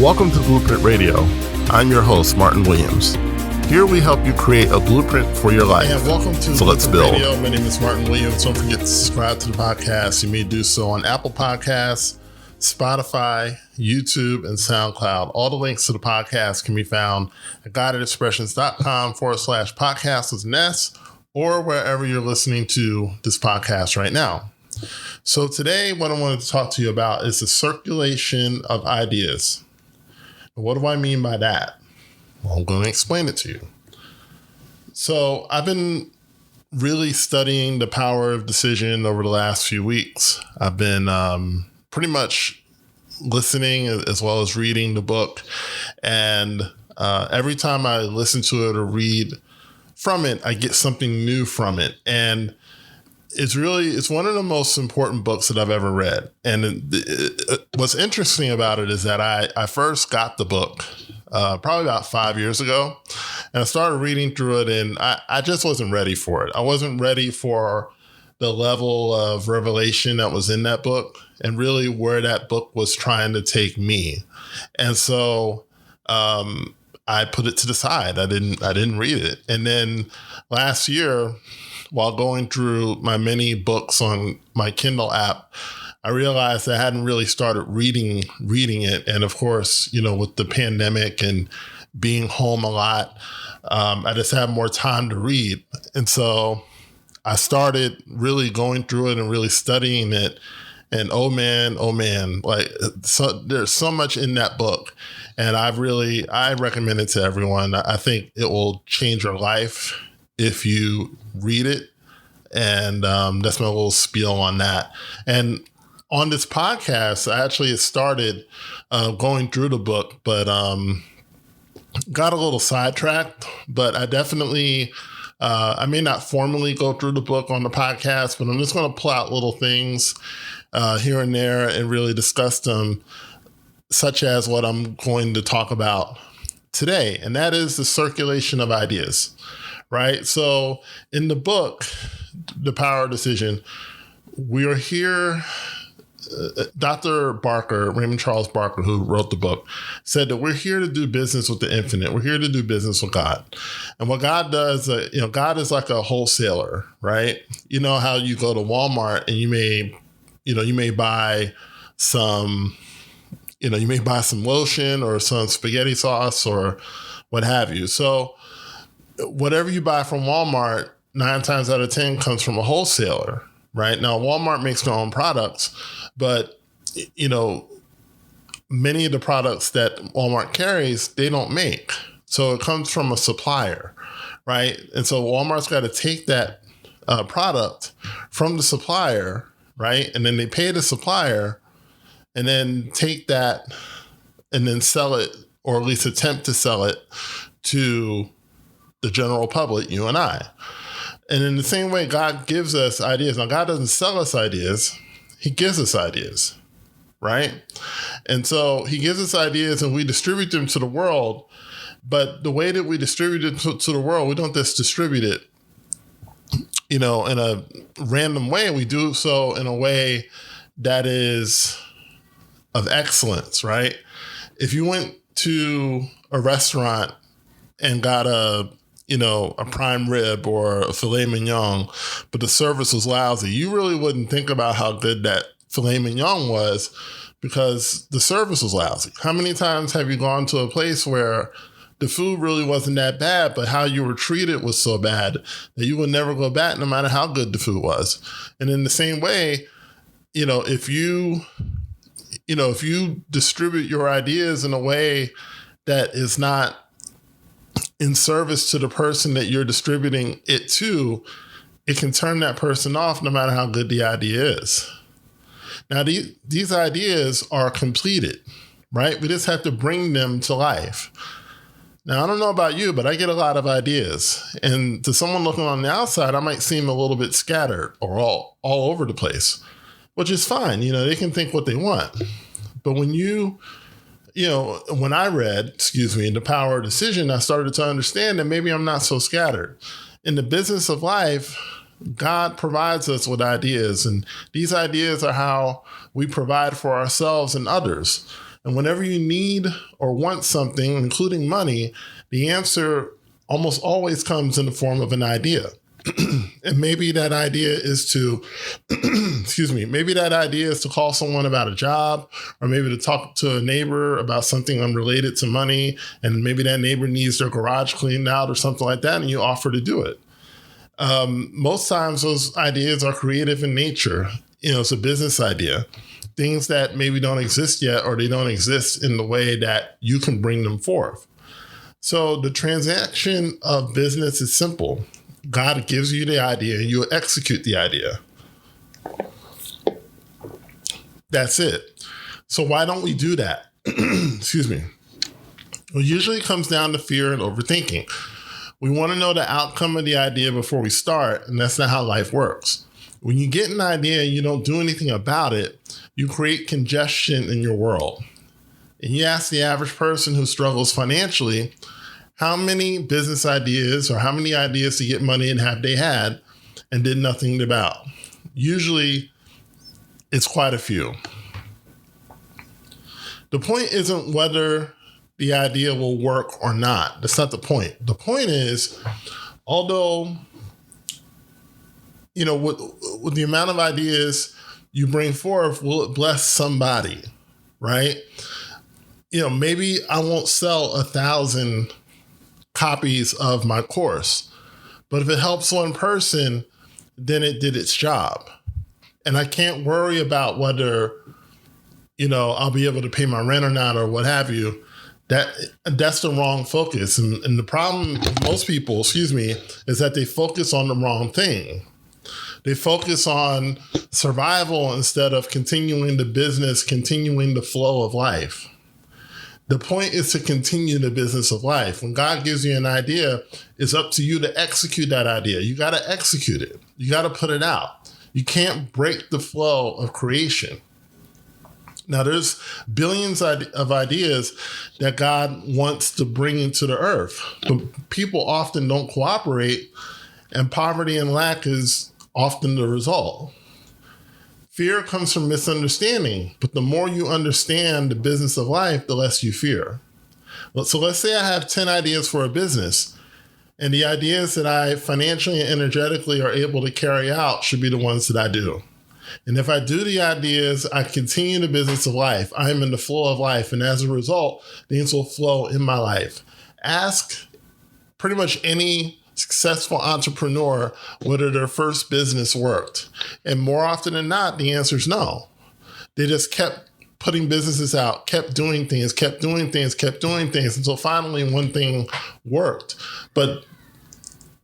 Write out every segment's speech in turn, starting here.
Welcome to Blueprint Radio. I'm your host, Martin Williams. Here we help you create a blueprint for your life. And welcome to So let's build. Radio. My name is Martin Williams. Don't forget to subscribe to the podcast. You may do so on Apple Podcasts, Spotify, YouTube, and SoundCloud. All the links to the podcast can be found at guidedexpressions.com/podcast with an S, or wherever you're listening to this podcast right now. So today, what I wanted to talk to you about is the circulation of ideas. What do I mean by that? Well, I'm going to explain it to you. So I've been really studying the power of decision over the last few weeks. I've been pretty much listening as well as reading the book. And every time I listen to it or read from it, I get something new from it. And it's one of the most important books that I've ever read. And what's interesting about it is that I first got the book probably about 5 years ago. And I started reading through it, and I just wasn't ready for it. I wasn't ready for the level of revelation that was in that book and really where that book was trying to take me. And so I put it to the side. I didn't read it. And then last year, while going through my many books on my Kindle app, I realized I hadn't really started reading it. And of course, with the pandemic and being home a lot, I just had more time to read. And so I started really going through it and really studying it. And oh man, there's so much in that book. And I recommend it to everyone. I think it will change your life if you read it. And that's my little spiel on that. And on this podcast, I actually started going through the book, but got a little sidetracked. But I definitely, I may not formally go through the book on the podcast, but I'm just going to pull out little things here and there and really discuss them, such as what I'm going to talk about today. And that is the circulation of ideas. Right. So in the book, The Power of Decision, we are here. Dr. Barker, Raymond Charles Barker, who wrote the book, said that we're here to do business with the infinite. We're here to do business with God. And what God does, God is like a wholesaler, right? You know how you go to Walmart and you may buy some, you may buy some lotion or some spaghetti sauce or what have you. So whatever you buy from Walmart, 9 times out of 10 comes from a wholesaler, right? Now, Walmart makes their own products, but, many of the products that Walmart carries, they don't make. So it comes from a supplier, right? And so Walmart's got to take that product from the supplier, right? And then they pay the supplier and then take that and then sell it, or at least attempt to sell it to the general public, you and I. And in the same way, God gives us ideas. Now, God doesn't sell us ideas. He gives us ideas, right? And so he gives us ideas and we distribute them to the world. But the way that we distribute it to the world, we don't just distribute it, in a random way. We do so in a way that is of excellence, right? If you went to a restaurant and got a prime rib or a filet mignon, but the service was lousy, you really wouldn't think about how good that filet mignon was because the service was lousy. How many times have you gone to a place where the food really wasn't that bad, but how you were treated was so bad that you would never go back no matter how good the food was? And in the same way, if you distribute your ideas in a way that is not in service to the person that you're distributing it to, it can turn that person off no matter how good the idea is. Now, these ideas are completed, right? We just have to bring them to life. Now, I don't know about you, but I get a lot of ideas. And to someone looking on the outside, I might seem a little bit scattered or all over the place, which is fine. They can think what they want. But when when I read, The Power of Decision, I started to understand that maybe I'm not so scattered. In the business of life, God provides us with ideas, and these ideas are how we provide for ourselves and others. And whenever you need or want something, including money, the answer almost always comes in the form of an idea. And maybe that idea is to, maybe that idea is to call someone about a job, or maybe to talk to a neighbor about something unrelated to money. And maybe that neighbor needs their garage cleaned out or something like that, and you offer to do it. Most times those ideas are creative in nature. It's a business idea, things that maybe don't exist yet, or they don't exist in the way that you can bring them forth. So the transaction of business is simple. God gives you the idea, and you execute the idea. That's it. So why don't we do that? Excuse me. Well, usually it comes down to fear and overthinking. We want to know the outcome of the idea before we start, and that's not how life works. When you get an idea and you don't do anything about it, you create congestion in your world. And you ask the average person who struggles financially, how many business ideas or how many ideas to get money and have they had and did nothing about? Usually it's quite a few. The point isn't whether the idea will work or not. That's not the point. The point is, although, with the amount of ideas you bring forth, will it bless somebody, right? Maybe I won't sell 1,000 copies of my course, but if it helps one person, then it did its job. And I can't worry about whether, I'll be able to pay my rent or not, or what have you. That's the wrong focus. And the problem with most people, is that they focus on the wrong thing. They focus on survival instead of continuing the business, continuing the flow of life. The point is to continue the business of life. When God gives you an idea, it's up to you to execute that idea. You got to execute it. You got to put it out. You can't break the flow of creation. Now, there's billions of ideas that God wants to bring into the earth, but people often don't cooperate, and poverty and lack is often the result. Fear comes from misunderstanding, but the more you understand the business of life, the less you fear. So let's say I have 10 ideas for a business, and the ideas that I financially and energetically are able to carry out should be the ones that I do. And if I do the ideas, I continue the business of life. I'm in the flow of life, and as a result, things will flow in my life. Ask pretty much any successful entrepreneur whether their first business worked. And more often than not, the answer is no. They just kept putting businesses out, kept doing things until finally one thing worked. But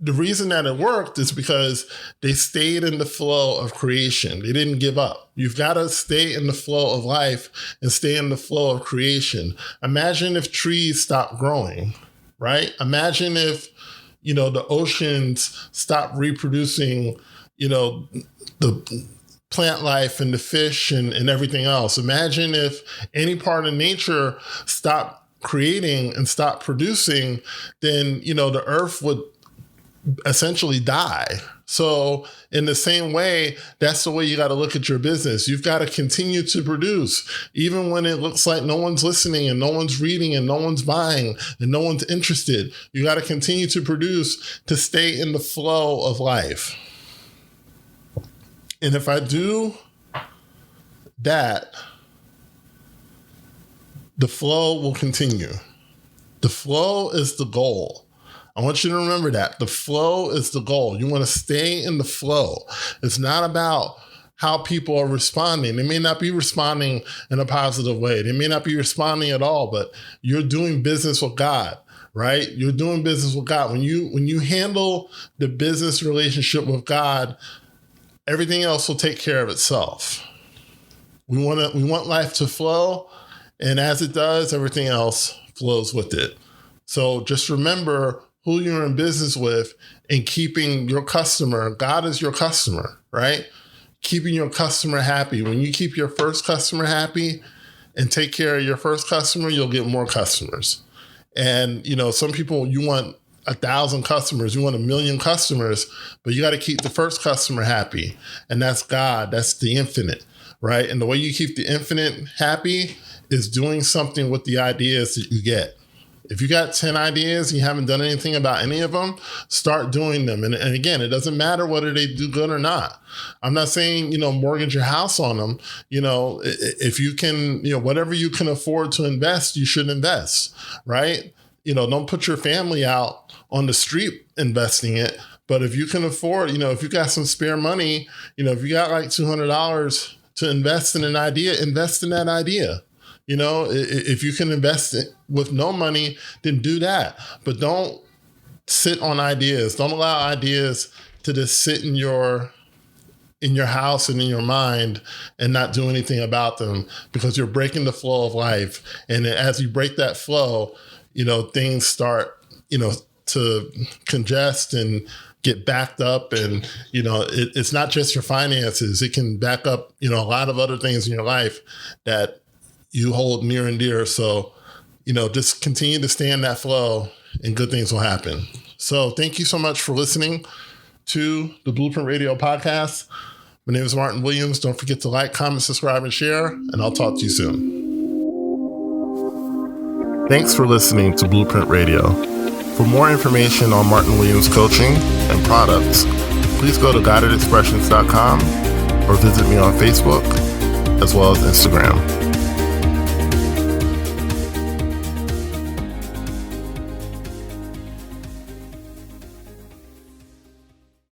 the reason that it worked is because they stayed in the flow of creation. They didn't give up. You've got to stay in the flow of life and stay in the flow of creation. Imagine if trees stopped growing, right? Imagine if the oceans stop reproducing, the plant life and the fish and everything else. Imagine if any part of nature stopped creating and stopped producing, then, the earth would essentially die. So in the same way, that's the way you got to look at your business. You've got to continue to produce, even when it looks like no one's listening and no one's reading and no one's buying and no one's interested. You got to continue to produce to stay in the flow of life. And if I do that, the flow will continue. The flow is the goal. I want you to remember that. The flow is the goal. You want to stay in the flow. It's not about how people are responding. They may not be responding in a positive way. They may not be responding at all, but you're doing business with God, right? You're doing business with God. When you handle the business relationship with God, everything else will take care of itself. We want life to flow, and as it does, everything else flows with it. So just remember who you're in business with and keeping your customer. God is your customer, right? Keeping your customer happy. When you keep your first customer happy and take care of your first customer, you'll get more customers. And, some people, you want 1,000 customers, you want 1 million customers, but you got to keep the first customer happy. And that's God. That's the infinite, right? And the way you keep the infinite happy is doing something with the ideas that you get. If you got 10 ideas and you haven't done anything about any of them, start doing them. And again, it doesn't matter whether they do good or not. I'm not saying, mortgage your house on them. If you can, whatever you can afford to invest, you should invest, right? Don't put your family out on the street investing it. But if you can afford, if you got some spare money, if you got like $200 to invest in an idea, invest in that idea. If you can invest with no money, then do that. But don't sit on ideas. Don't allow ideas to just sit in your house and in your mind and not do anything about them, because you're breaking the flow of life. And as you break that flow, things start, to congest and get backed up. And, it's not just your finances. It can back up, a lot of other things in your life that you hold near and dear. So, just continue to stay in that flow and good things will happen. So thank you so much for listening to the Blueprint Radio podcast. My name is Martin Williams. Don't forget to like, comment, subscribe, and share, and I'll talk to you soon. Thanks for listening to Blueprint Radio. For more information on Martin Williams coaching and products, please go to guidedexpressions.com or visit me on Facebook as well as Instagram.